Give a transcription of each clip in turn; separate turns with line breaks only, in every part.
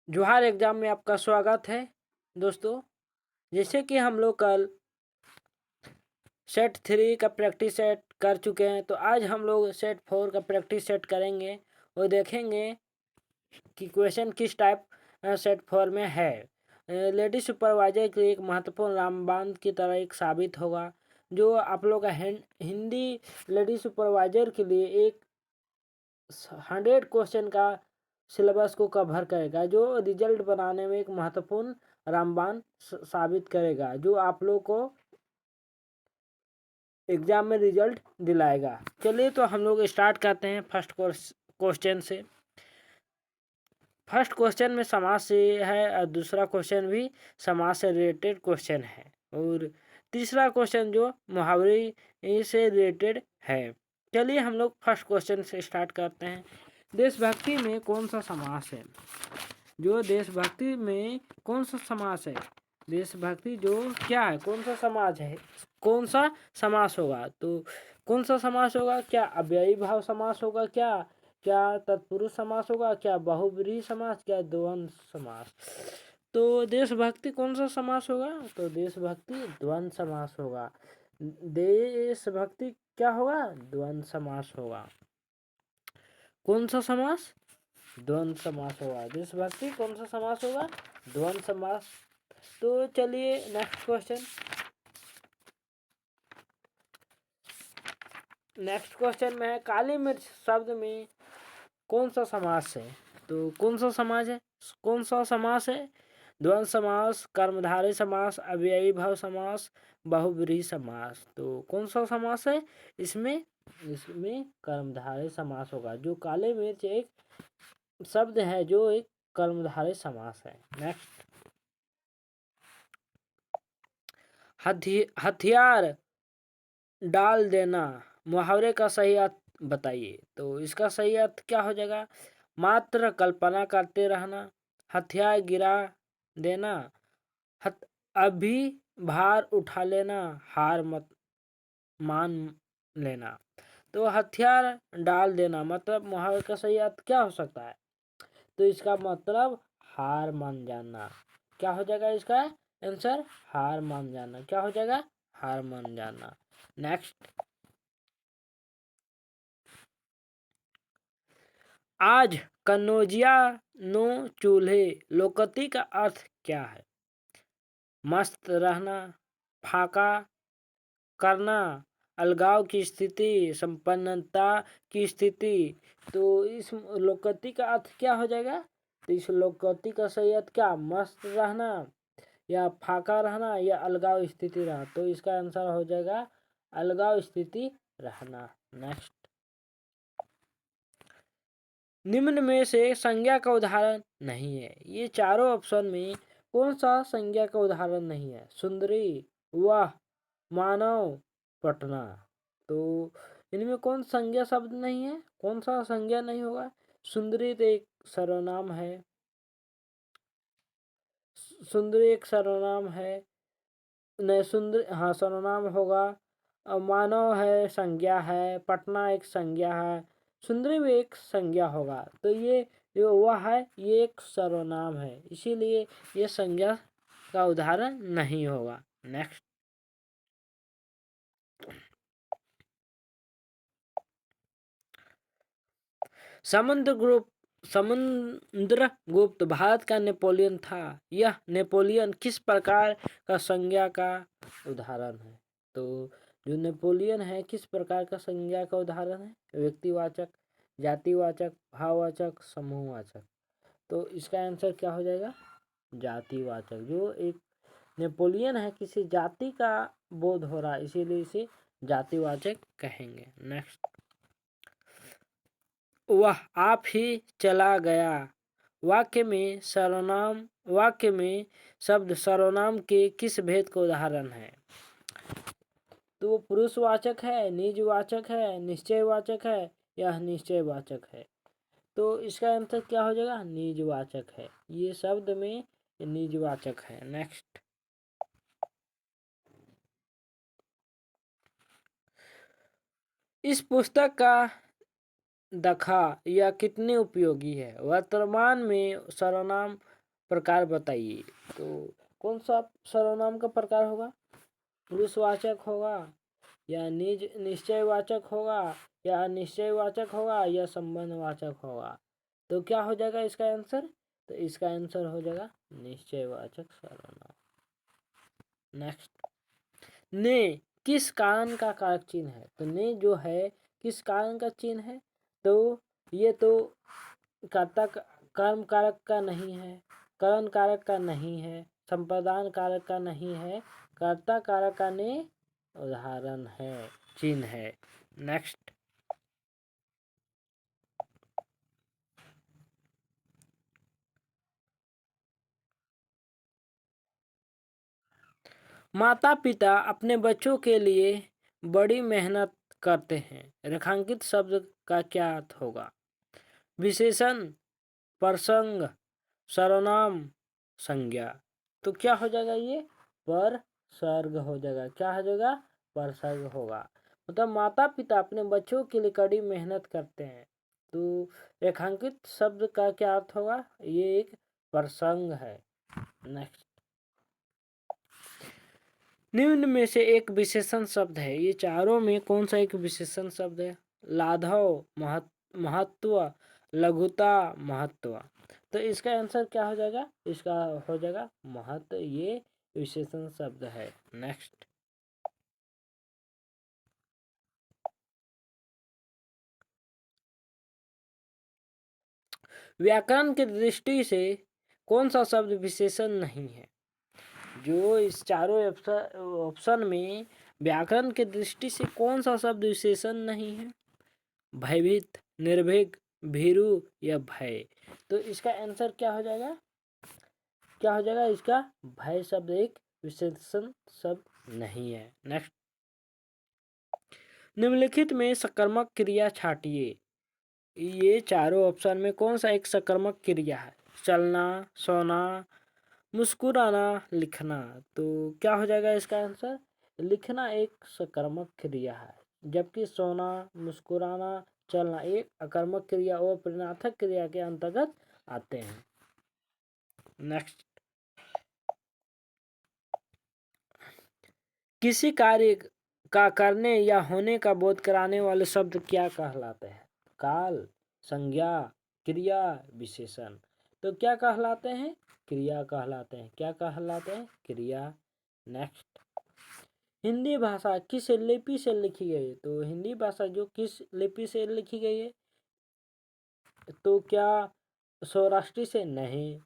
जोहार एग्जाम में आपका स्वागत है दोस्तों। जैसे कि हम लोग कल सेट 3 का प्रैक्टिस सेट कर चुके हैं, तो आज हम लोग सेट 4 का प्रैक्टिस सेट करेंगे और देखेंगे कि क्वेश्चन किस टाइप सेट 4 में है। लेडी सुपरवाइजर के लिए एक महत्वपूर्ण रामबाण की तरह एक साबित होगा, जो आप लोग का हिंदी लेडी सुपरवाइजर के लिए एक 100 क्वेश्चन का सिलेबस को कवर करेगा, जो रिजल्ट बनाने में एक महत्वपूर्ण रामबाण साबित करेगा, जो आप लोग को एग्जाम में रिजल्ट दिलाएगा। चलिए तो हम लोग स्टार्ट करते हैं फर्स्ट क्वेश्चन से। फर्स्ट क्वेश्चन में समाज से है और दूसरा क्वेश्चन भी समाज से रिलेटेड क्वेश्चन है, और तीसरा क्वेश्चन जो मुहावरे से रिलेटेड है। चलिए हम लोग फर्स्ट क्वेश्चन से स्टार्ट करते हैं। देशभक्ति में कौन सा समास है? जो देशभक्ति में कौन सा समास है? देशभक्ति जो क्या है, कौन सा समाज है, कौन सा समास होगा? तो कौन सा समास होगा? क्या अव्ययी भाव समास होगा? क्या तत्पुरुष समास होगा? क्या बहुब्रीहि समास? क्या द्वंद्व समास? तो देशभक्ति कौन सा समास होगा? तो देशभक्ति द्वंद्व समास होगा। देशभक्ति क्या होगा? द्वंद्व समास होगा। कौन सा समास? द्वंद्व समास होगा। देशभक्ति कौन सा समास होगा? द्वंद्व समास। तो चलिए नेक्स्ट क्वेश्चन। नेक्स्ट क्वेश्चन में है, काली मिर्च शब्द में कौन सा समास है? तो कौन सा समास है? कौन सा समास है? द्वंद्व समास, कर्मधारय समास, अव्ययी भाव समास, बहुब्रीहि समास। तो कौन सा समास है इसमें? इसमें कर्मधारय समास होगा। जो काले मिर्च एक शब्द है जो एक कर्मधारय समास है। नेक्स्ट, हथियार डाल देना, मुहावरे का सही अर्थ बताइए। तो इसका सही अर्थ क्या हो जाएगा? मात्र कल्पना करते रहना, हथियार गिरा देना, अभी भार उठा लेना, हार मत मान लेना। तो हथियार डाल देना मतलब मुहावरे का सही अर्थ क्या हो सकता है? तो इसका मतलब हार मान जाना। क्या हो जाएगा इसका आंसर? हार मान जाना। क्या हो जाएगा? हार मान जाना। नेक्स्ट, आज कनौजिया नो चूल्हे लोकती का अर्थ क्या है? मस्त रहना, फाका करना, अलगाव की स्थिति, संपन्नता की स्थिति। तो इस लोकती का अर्थ क्या हो जाएगा? तो इस लोकती का सही अर्थ क्या? मस्त रहना, या फाका रहना, या अलगाव स्थिति रहना। तो इसका आंसर हो जाएगा अलगाव स्थिति रहना। नेक्स्ट, निम्न में से संज्ञा का उदाहरण नहीं है। ये चारों ऑप्शन में कौन सा संज्ञा का उदाहरण नहीं है? सुंदरी, वाह, मानव, पटना। तो इनमें कौन संज्ञा शब्द नहीं है? कौन सा संज्ञा नहीं होगा? सुंदरी तो एक सर्वनाम है। सुंदरी एक सर्वनाम है। नहीं, सुंदर हाँ सर्वनाम होगा। मानव है, संज्ञा है। पटना एक संज्ञा है। सुंदरी भी एक संज्ञा होगा। तो ये जो वह है ये एक सर्वनाम है, इसीलिए ये संज्ञा का उदाहरण नहीं होगा। नेक्स्ट, समुद्रगुप्त भारत का नेपोलियन था। यह नेपोलियन किस प्रकार का संज्ञा का उदाहरण है? तो जो नेपोलियन है किस प्रकार का संज्ञा का उदाहरण है? व्यक्तिवाचक, जातिवाचक, भाववाचक, समूहवाचक। तो इसका आंसर क्या हो जाएगा? जातिवाचक। जो एक नेपोलियन है किसी जाति का बोध हो रहा है, इसीलिए इसे जातिवाचक कहेंगे। नेक्स्ट, वह आप ही चला गया वाक्य में शब्द सर्वनाम के किस भेद का उदाहरण है? तो वो पुरुषवाचक है, निजवाचक है, निश्चयवाचक है, या निश्चयवाचक है? तो इसका आंसर क्या हो जाएगा? निजवाचक है। ये शब्द में निजवाचक है। नेक्स्ट, इस पुस्तक का दखा यह कितने उपयोगी है? वर्तमान में सर्वनाम प्रकार बताइए। तो कौन सा सर्वनाम का प्रकार होगा? पुरुषवाचक होगा या निश्चयवाचक होगा या अनिश्चयवाचक होगा या संबंधवाचक होगा? तो क्या हो जाएगा इसका आंसर? तो इसका आंसर हो जाएगा निश्चयवाचक सर्वनाम। नेक्स्ट, ने किस कारण का कारक चिन्ह है? तो ने जो है किस कारण का चिन्ह है? तो ये तो कर्ता कर्म कारक का नहीं है, करण कारक का नहीं है, संप्रदान कारक का नहीं है, कर्ता कारक का ने उदाहरण है, चिन्ह है। नेक्स्ट, माता पिता अपने बच्चों के लिए बड़ी मेहनत करते हैं। रेखांकित शब्द का क्या अर्थ होगा? विशेषण, प्रसंग, सर्वनाम, संज्ञा। तो क्या हो जाएगा ये? परसर्ग हो जाएगा। क्या हो जाएगा? परसर्ग होगा। मतलब माता पिता अपने बच्चों के लिए कड़ी मेहनत करते हैं। तो रेखांकित शब्द का क्या अर्थ होगा? ये एक प्रसंग है। नेक्स्ट, निम्न में से एक विशेषण शब्द है, ये चारों में कौन सा एक विशेषण शब्द है? लाघव, महत्व, लघुता, महत्व। तो इसका आंसर क्या हो जाएगा? इसका हो जाएगा महत्व, ये विशेषण शब्द है। नेक्स्ट, व्याकरण की दृष्टि से कौन सा शब्द विशेषण नहीं है? जो इस चारों ऑप्शन में व्याकरण की दृष्टि से कौन सा शब्द विशेषण नहीं है? भयभीत, निर्भीक, भीरु या भय। तो इसका आंसर क्या हो जाएगा? क्या हो जाएगा इसका? भय शब्द एक विशेषण शब्द नहीं है। नेक्स्ट, निम्नलिखित में सकर्मक क्रिया छाटिए। ये चारों ऑप्शन में कौन सा एक सकर्मक क्रिया है? चलना, सोना, मुस्कुराना, लिखना। तो क्या हो जाएगा इसका आंसर? लिखना एक सकर्मक क्रिया है, जबकि सोना, मुस्कुराना, चलना एक अकर्मक क्रिया और प्रेरणार्थक क्रिया के अंतर्गत आते हैं। नेक्स्ट, किसी कार्य का करने या होने का बोध कराने वाले शब्द क्या कहलाते हैं? काल, संज्ञा, क्रिया, विशेषण। तो क्या कहलाते हैं? क्रिया कहलाते हैं। क्या कहलाते हैं? क्रिया। नेक्स्ट, हिंदी भाषा किस लिपि से लिखी गई है? तो हिंदी भाषा जो किस लिपि से लिखी गई है? तो क्या सौराष्ट्री से? नहीं।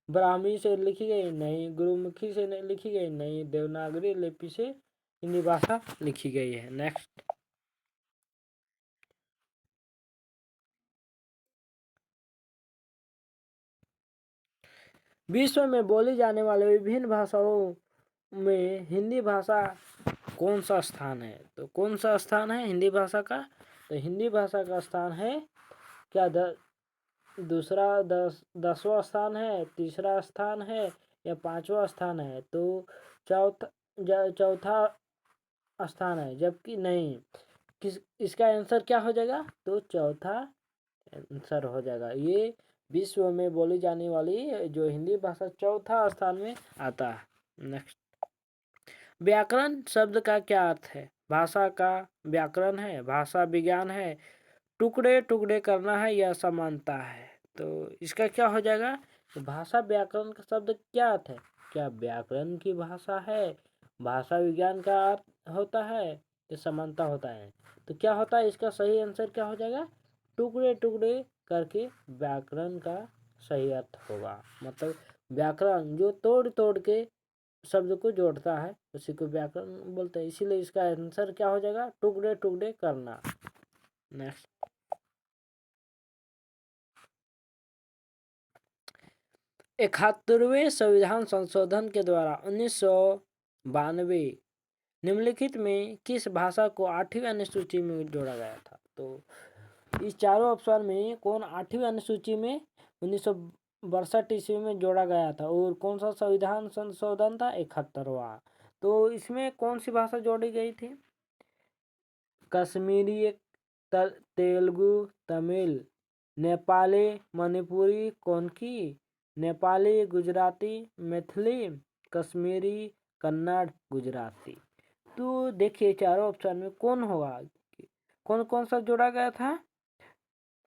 ब्राह्मी से लिखी गई? नहीं। गुरुमुखी से लिखी गई? नहीं। देवनागरी लिपि से हिंदी भाषा लिखी गई है। नेक्स्ट, विश्व में बोली जाने वाले विभिन्न भाषाओं में हिंदी भाषा कौन सा स्थान है? तो कौन सा स्थान है हिंदी भाषा का? तो हिंदी भाषा का स्थान है क्या? दूसरा 10वां स्थान है, तीसरा स्थान है या 5वां स्थान है? तो चौथा स्थान है, जबकि नहीं। इसका आंसर क्या हो जाएगा? तो चौथा आंसर हो जाएगा। ये विश्व में बोली जाने वाली जो हिंदी भाषा चौथा स्थान में आता है। नेक्स्ट, व्याकरण शब्द का क्या अर्थ है? भाषा का व्याकरण है, भाषा विज्ञान है, टुकड़े टुकड़े करना है या समानता है? तो इसका क्या हो जाएगा? तो भाषा व्याकरण का शब्द क्या अर्थ है? क्या व्याकरण की भाषा है, भाषा विज्ञान का अर्थ होता है या समानता होता है? तो क्या होता है इसका सही आंसर? क्या हो जाएगा? टुकड़े टुकड़े करके व्याकरण का सही अर्थ होगा। मतलब व्याकरण जो तोड़ तोड़ के शब्द को जोड़ता है उसी को व्याकरण बोलते हैं। इसीलिए इसका आंसर क्या हो जाएगा? टुकड़े टुकड़े करना। नेक्स्ट, 71वें संविधान संशोधन के द्वारा 1992 निम्नलिखित में किस भाषा को 8वीं अनुसूची में जोड़ा गया था? तो इस चारों ऑप्शन में कौन 8वीं अनुसूची में 1962 ईस्वी में जोड़ा गया था? और कौन सा संविधान संशोधन था? 71वां। तो इसमें कौन सी भाषा जोड़ी गई थी? कश्मीरी, तेलुगु, तमिल, नेपाली, मणिपुरी, कोंकणी नेपाली, गुजराती, मैथिली, कश्मीरी, कन्नड़, गुजराती। तो देखिए चारों ऑप्शन में कौन होगा, कौन कौन सा जोड़ा गया था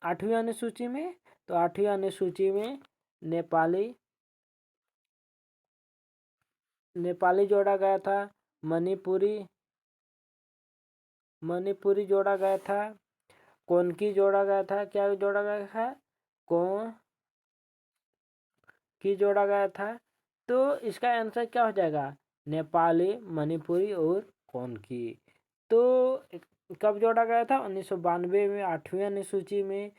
8वीं अनुसूची में। तो 8वीं अनुसूची में नेपाली जोड़ा गया था, मणिपुरी जोड़ा गया था, कोनकी जोड़ा गया था, क्या जोड़ा गया था, कोनकी जोड़ा गया था। तो इसका आंसर क्या हो जाएगा, नेपाली, मणिपुरी और कोनकी। तो कब जोड़ा गया था, 1992 में 8वीं अनुसूची में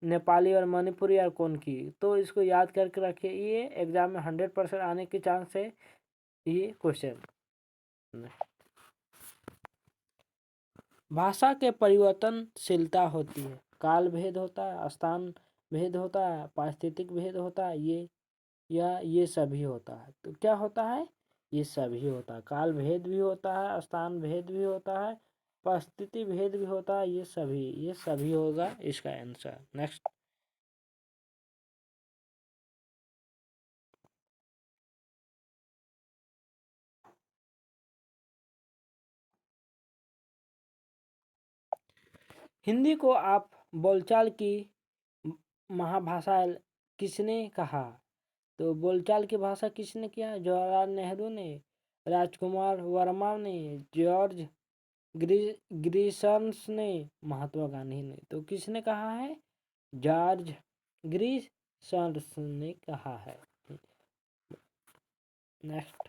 नेपाली और मणिपुरी और कोनकी। तो इसको याद करके रखिए, ये एग्जाम में 100% आने के चांस है ये क्वेश्चन। भाषा के परिवर्तनशीलता होती है, काल भेद होता है, स्थान भेद होता है, पारिस्थितिक भेद होता है, ये सभी होता है। तो क्या होता है, ये सभी होता है, काल भेद भी होता है, स्थान भेद भी होता है, परिस्थिति भेद भी होता है, ये सभी होगा इसका आंसर। नेक्स्ट, हिंदी को आप बोलचाल की महाभाषा किसने कहा। तो बोलचाल की भाषा किसने किया, जवाहरलाल नेहरू ने, राजकुमार वर्मा ने, जॉर्ज ग्रिशंस ने, महात्मा गांधी ने। तो किसने कहा है, जॉर्ज ग्रिशंस ने कहा है। नेक्स्ट,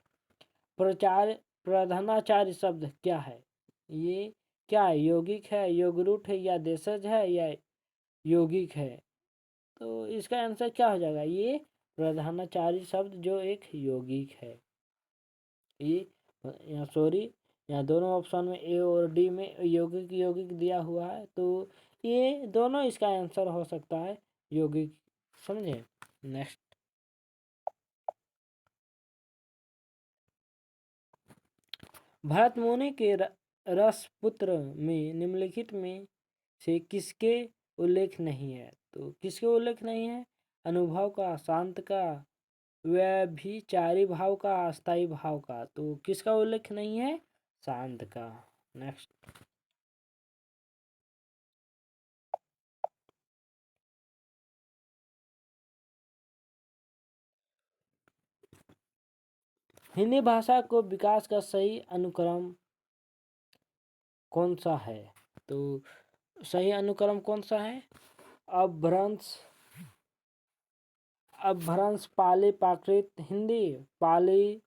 प्रधानाचार्य शब्द क्या है, ये क्या है, यौगिक है, योगरूट है, या देशज है, या यौगिक है। तो इसका आंसर क्या हो जाएगा, ये प्रधानाचार्य शब्द जो एक यौगिक है। ये यहाँ सॉरी, यहाँ दोनों ऑप्शन में ए और डी में यौगिक दिया हुआ है, तो ये दोनों इसका आंसर हो सकता है यौगिक, समझे। नेक्स्ट, भरत मुनि के रसपुत्र में निम्नलिखित में से किसके उल्लेख नहीं है। तो किसके उल्लेख नहीं है, अनुभव का, शांत का, व्यभिचारी भाव का, अस्थाई भाव का। तो किसका उल्लेख नहीं है, शांत का। नेक्स्ट, हिंदी भाषा को विकास का सही अनुक्रम कौन सा है। तो सही अनुक्रम कौन सा है, अपभ्रंश, पाली, प्राकृत हिंदी, पाली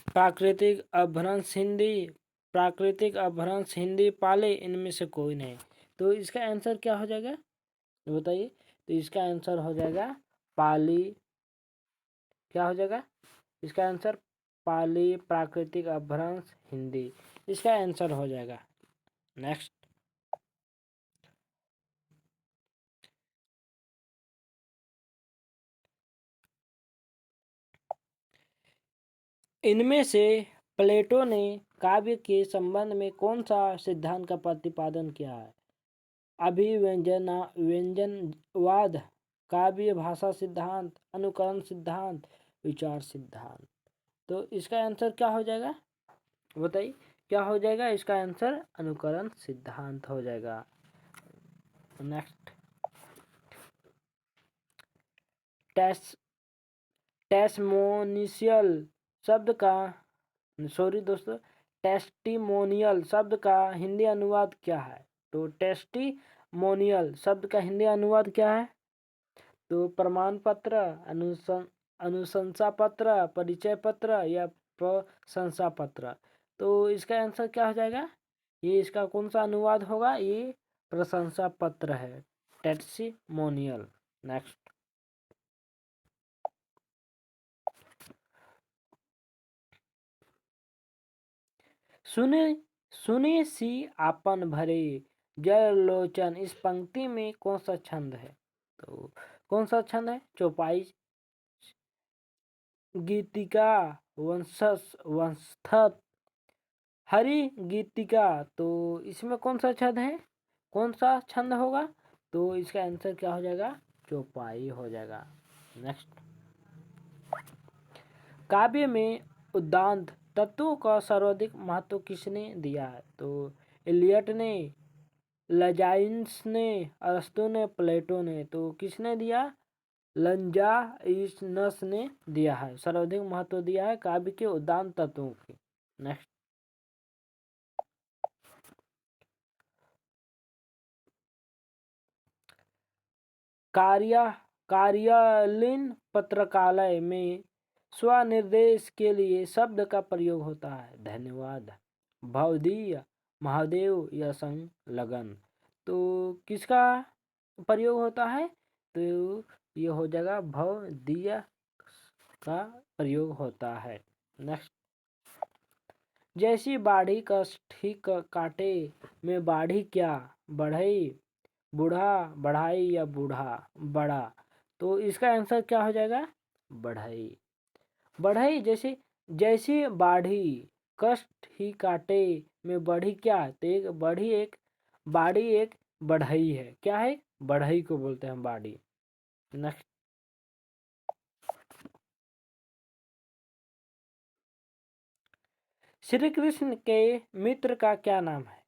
प्राकृतिक अपभ्रंश हिंदी, प्राकृतिक अपभ्रंश हिंदी, पाली, इनमें से कोई नहीं। तो इसका आंसर क्या हो जाएगा बताइए। तो इसका आंसर हो जाएगा पाली, क्या हो जाएगा इसका आंसर, पाली प्राकृतिक अपभ्रंश हिंदी, इसका आंसर हो जाएगा। नेक्स्ट, इनमें से प्लेटो ने काव्य के संबंध में कौन सा सिद्धांत का प्रतिपादन किया है, व्यंजनवाद, काव्य भाषा सिद्धांत, अनुकरण सिद्धांत, विचार सिद्धांत। तो इसका आंसर क्या हो जाएगा बताइए, क्या हो जाएगा इसका आंसर, अनुकरण सिद्धांत हो जाएगा। नेक्स्ट, टेस्टिमोनियल शब्द का सॉरी दोस्तों टेस्टिमोनियल शब्द का हिंदी अनुवाद क्या है। तो टेस्टिमोनियल शब्द का हिंदी अनुवाद क्या है, तो प्रमाण पत्र, अनुशंसा पत्र, परिचय पत्र, या प्रशंसा पत्र। तो इसका आंसर क्या हो जाएगा, ये इसका कौन सा अनुवाद होगा, ये प्रशंसा पत्र है, टेस्टिमोनियल। नेक्स्ट, सुने सुने सी आपन भरे जल लोचन, इस पंक्ति में कौन सा छंद है। तो कौन सा छंद है, चौपाई, गीतिका, वंशस्थ, हरि गीतिका। तो इसमें कौन सा छंद है, कौन सा छंद होगा। तो इसका आंसर क्या हो जाएगा, चौपाई हो जाएगा। नेक्स्ट, काव्य में उद्दांत तत्वों का सर्वाधिक महत्व किसने दिया है? तो इलियट ने, लजाइन्स ने, अरस्तु ने, प्लेटो ने। तो किसने दिया? लंजाइनस ने दिया है, सर्वाधिक महत्व दिया है काव्य के उद्दांत तत्वों की। नेक्स्ट, कार्यालयीन पत्रकालय में स्वनिर्देश के लिए शब्द का प्रयोग होता है? धन्यवाद, भवदीय, महादेव या संलग्न। तो किसका प्रयोग होता है? तो ये हो जाएगा भवदीय का प्रयोग होता है। नेक्स्ट, जैसी बाढ़ी कष्टी काटे में बाढ़ी क्या? बढ़ई, बूढ़ा, बढ़ाई या बूढ़ा बड़ा। तो इसका आंसर क्या हो जाएगा? बढ़ई। बढ़ई जैसी बाढ़ी कष्ट ही काटे में बढ़ी क्या? तो एक बाढ़ी एक बढ़ई है। क्या है? बढ़ई को बोलते हैं बाढ़ी। नेक्स्ट, श्री कृष्ण के मित्र का क्या नाम है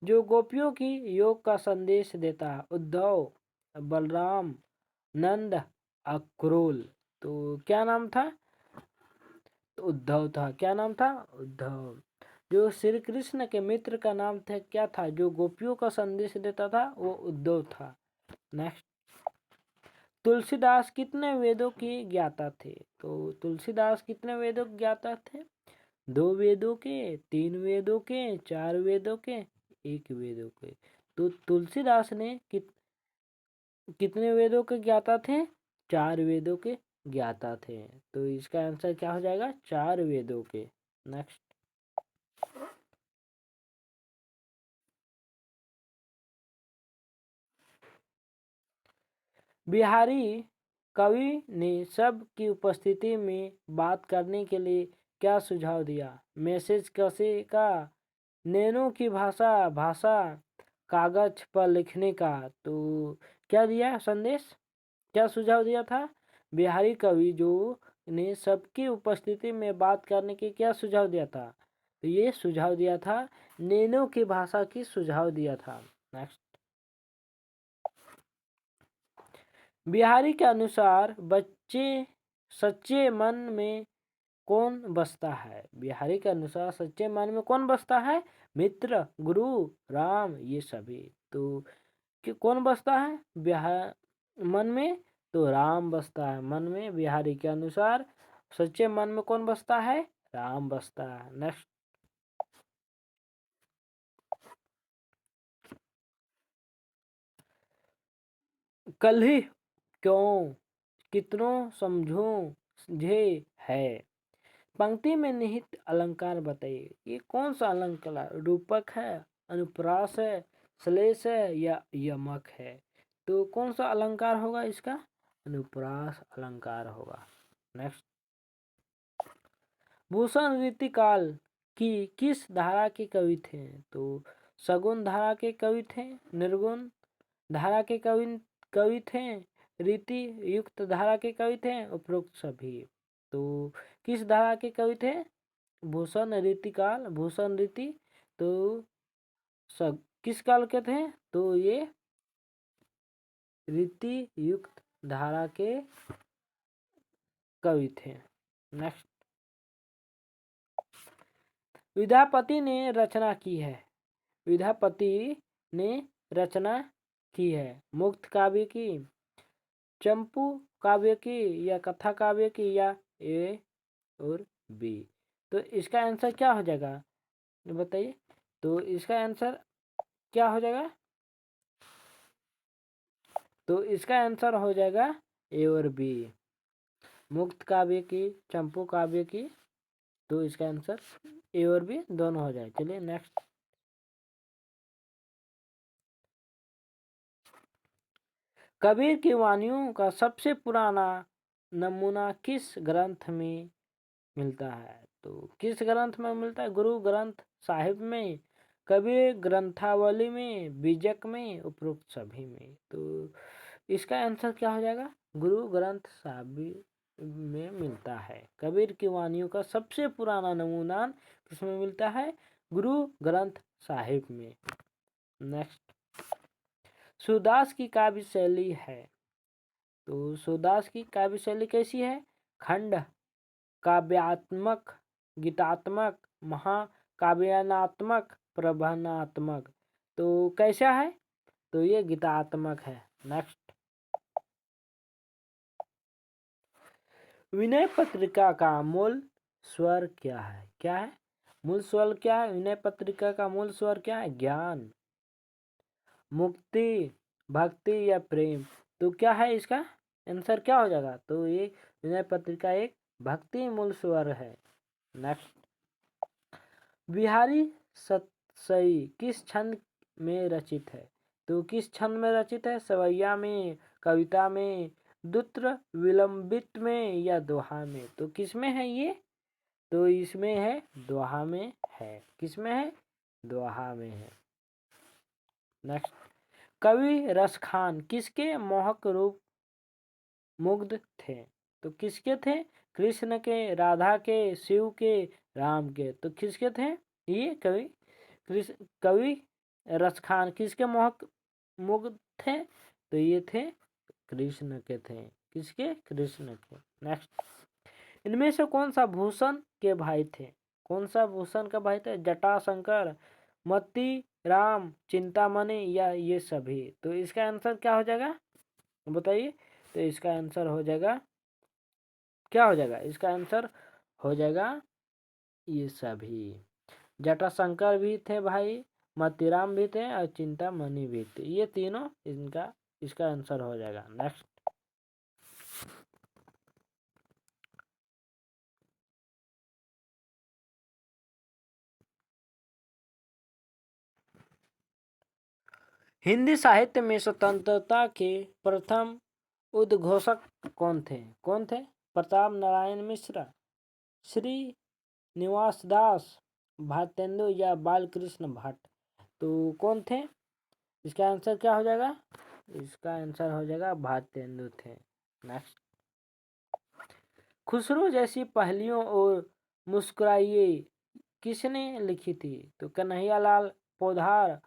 जो गोपियों की योग का संदेश देता है? उद्धव, बलराम, नंद, अक्रूल। तो क्या नाम था? तो उद्धव था। क्या नाम था? उद्धव। जो श्री कृष्ण के मित्र का नाम था क्या था जो गोपियों का संदेश देता था? वो उद्धव था। नेक्स्ट, तुलसीदास कितने वेदों की ज्ञाता थे? तो तुलसीदास कितने वेदों के ज्ञाता थे? 2 वेदों के, 3 वेदों के, 4 वेदों के, 1 वेदों के। तो तुलसीदास ने कितने वेदों के ज्ञाता थे? 4 वेदों के ज्ञाता थे। तो इसका आंसर क्या हो जाएगा? 4 वेदों के। नेक्स्ट, बिहारी कवि ने सब की उपस्थिति में बात करने के लिए क्या सुझाव दिया? मैसेज कैसे का, नैनो की भाषा कागज पर लिखने का। तो क्या दिया संदेश? क्या सुझाव दिया था? बिहारी कवि जो ने सबकी उपस्थिति में बात करने के क्या सुझाव दिया था? तो ये सुझाव दिया था नैनो की भाषा की सुझाव दिया था। नेक्स्ट, बिहारी के अनुसार बच्चे सच्चे मन में कौन बसता है? बिहारी के अनुसार सच्चे मन में कौन बसता है? मित्र, गुरु, राम, ये सभी। तो कि कौन बसता है बिहार मन में? तो राम बसता है मन में। बिहारी के अनुसार सच्चे मन में कौन बसता है? राम बसता है। नेक्स्ट, कल ही क्यों कितनों समझे है? पंक्ति में निहित अलंकार बताइए। ये कौन सा अलंकार? रूपक है, अनुप्रास है, श्लेष है या यमक है? तो कौन सा अलंकार होगा इसका? अनुप्रास अलंकार होगा। नेक्स्ट, भूषण रीतिकाल की किस धारा के कवि थे? तो सगुण धारा के कवि थे, निर्गुण धारा के कवि थे, रीति युक्त धारा के कवि थे, उपरोक्त सभी। तो किस धारा के कवि थे? भूषण रीतिकाल, भूषण रीति। तो सब किस काल के थे? तो ये रीति युक्त धारा के कवि थे। नेक्स्ट, विद्यापति ने रचना की है। विद्यापति ने रचना की है मुक्त काव्य की, चंपू काव्य की या कथा काव्य की या ए और बी। तो इसका आंसर क्या हो जाएगा बताइए? तो इसका आंसर क्या हो जाएगा? तो इसका आंसर हो जाएगा ए और बी, मुक्त काव्य की, चंपू काव्य की। तो इसका आंसर ए और बी दोनों हो जाए। चलिए नेक्स्ट, कबीर की वाणियों का सबसे पुराना नमूना किस ग्रंथ में मिलता है? तो किस ग्रंथ में मिलता है? गुरु ग्रंथ साहिब में, कबीर ग्रंथावली में, बीजक में, उपरोक्त सभी में। तो इसका आंसर क्या हो जाएगा? गुरु ग्रंथ साहब में मिलता है। कबीर की वाणियों का सबसे पुराना नमूना किसमें मिलता है? गुरु ग्रंथ साहिब में। नेक्स्ट, सूरदास की काव्य शैली है। तो सूरदास की काव्य शैली कैसी है? खंड, काव्यात्मक, गीतात्मक, महाकाव्यात्मक, प्रबंधात्मक। तो कैसा है? तो ये गीतात्मक है। नेक्स्ट, विनय पत्रिका का मूल स्वर क्या है? क्या है मूल स्वर? क्या है विनय पत्रिका का मूल स्वर? क्या है? ज्ञान, मुक्ति, भक्ति या प्रेम। तो क्या है इसका आंसर? क्या हो जाएगा? तो ये विनय पत्रिका एक भक्ति मूल स्वर है। नेक्स्ट, बिहारी सतसई किस छंद में रचित है? तो किस छंद में रचित है? सवैया में, कविता में, द्रुत विलंबित में या दोहा में? तो किस में है ये? तो इसमें है दोहा में है। किस में है? दोहा में है। नेक्स्ट, कवि रसखान किसके मोहक रूप मुग्ध थे? तो किसके थे? कृष्ण के, राधा के, शिव के, राम के। तो किसके थे ये कवि रसखान किसके मोहक मुग्ध थे? तो ये थे कृष्ण के थे। किसके? कृष्ण के। नेक्स्ट, इनमें से कौन सा भूषण के भाई थे? कौन सा भूषण का भाई थे? जटाशंकर, मती राम, चिंतामणि या ये सभी? तो इसका आंसर क्या हो जाएगा? बताइए। तो इसका आंसर हो जाएगा, क्या हो जाएगा? इसका आंसर हो जाएगा ये सभी। जटाशंकर भी थे भाई, मतीराम भी थे और चिंतामणि भी थे। ये तीनों इसका आंसर हो जाएगा। नेक्स्ट, हिंदी साहित्य में स्वतंत्रता के प्रथम उद्घोषक कौन थे? कौन थे? प्रताप नारायण मिश्र, श्री निवास दास, भारतेंदु या बालकृष्ण भट्ट? तो कौन थे? इसका आंसर क्या हो जाएगा? इसका आंसर हो जाएगा भारतेंदु थे। नेक्स्ट, खुसरो जैसी पहेलियों और मुस्कुराइए किसने लिखी थी? तो कन्हैयालाल पोद्दार,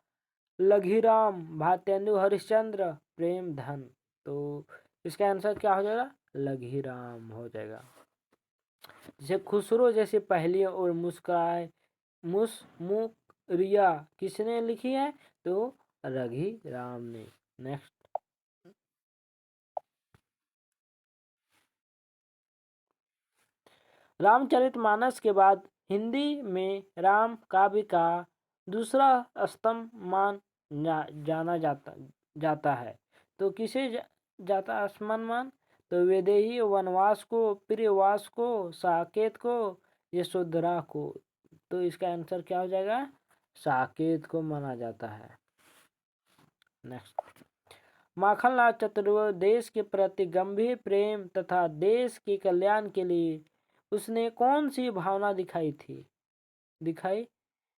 लघीराम, भारतेंदु हरिश्चंद्र, प्रेमधन। तो इसका आंसर क्या हो जाएगा? लघीराम हो जाएगा। जैसे खुसरो जैसे पहेलियां और मुस्मुरिया किसने लिखी है? तो लघीराम ने। नेक्स्ट, रामचरितमानस के बाद हिंदी में राम काव्य का दूसरा स्तंभ जाना जाता है। तो किसे जाता आसमान मान? तो वैदेही वनवास को, प्रियवास को, साकेत को, यशोधरा को। तो इसका आंसर क्या हो जाएगा? साकेत को माना जाता है। नेक्स्ट, माखनलाल चतुर्वेदी देश के प्रति गंभीर प्रेम तथा देश के कल्याण के लिए उसने कौन सी भावना दिखाई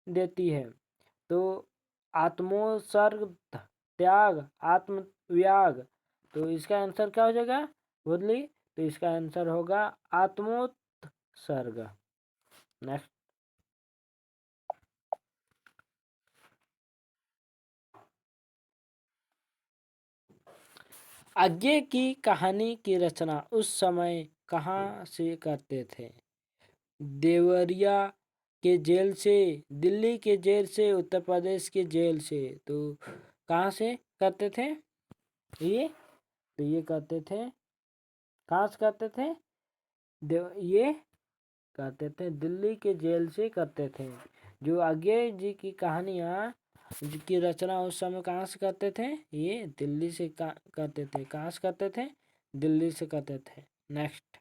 देती है? तो आत्मोत्सर्ग, त्याग, आत्मव्याग। तो इसका आंसर क्या हो जाएगा? बदली। तो इसका आंसर होगा आत्मोत्सर्ग। नेक्स्ट, आज्ञे की कहानी की रचना उस समय कहाँ से करते थे? देवरिया के जेल से, दिल्ली के जेल से, उत्तर प्रदेश के जेल से। तो कहाँ से करते थे ये? तो ये करते थे, कहाँ से करते थे? ये करते थे दिल्ली के जेल से करते थे। जो आज्ञे जी की कहानियाँ की रचना उस समय कहाँ से करते थे? ये दिल्ली से करते थे। कहाँ से करते थे? दिल्ली से करते थे। नेक्स्ट,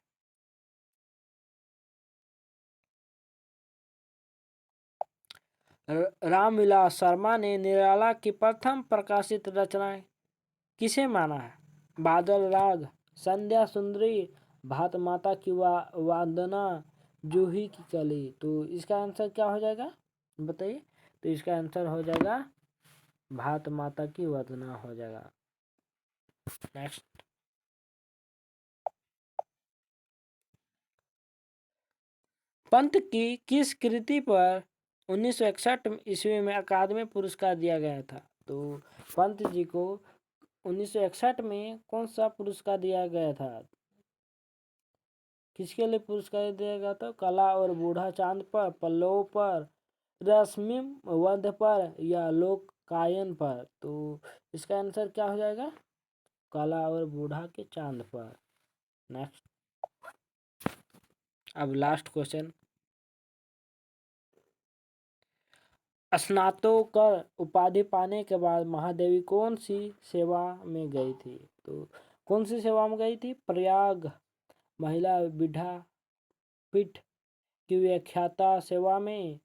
रामविलास शर्मा ने निराला की प्रथम प्रकाशित रचना किसे माना है? बादल राग, संध्या सुंदरी, भात माता की वंदना, जूही की कली। तो इसका आंसर क्या हो जाएगा? बताइए। तो इसका आंसर हो जाएगा भात माता की वंदना हो जाएगा। नेक्स्ट, पंत की किस कृति पर 1961 ईस्वी में अकादमी पुरस्कार दिया गया था? तो पंत जी को 1961 में कौन सा पुरस्कार दिया गया था? किसके लिए पुरस्कार दिया गया था? कला और बूढ़ा चांद पर, पल्लव पर, रश्मिम वध पर या लोकायन पर? तो इसका आंसर क्या हो जाएगा? कला और बूढ़ा के चांद पर। नेक्स्ट, अब लास्ट क्वेश्चन, स्नातकोत्तर उपाधि पाने के बाद महादेवी कौन सी सेवा में गई थी? तो कौन सी सेवा में गई थी? प्रयाग महिला विद्यापीठ की व्याख्याता सेवा में,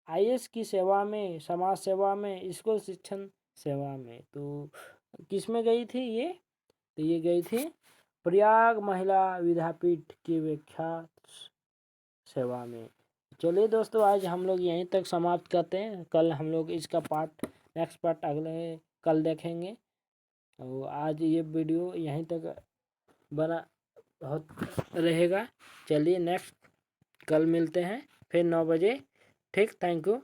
आईएएस की सेवा में, समाज सेवा में, स्कूल शिक्षण सेवा में? तो किस में गई थी ये? तो ये गई थी प्रयाग महिला विद्यापीठ की व्याख्यात सेवा में। चलिए दोस्तों, आज हम लोग यहीं तक समाप्त करते हैं। कल हम लोग इसका नेक्स्ट पार्ट अगले कल देखेंगे। और आज ये वीडियो यहीं तक बना बहुत रहेगा। चलिए नेक्स्ट कल मिलते हैं फिर 9 बजे। ठीक, थैंक यू।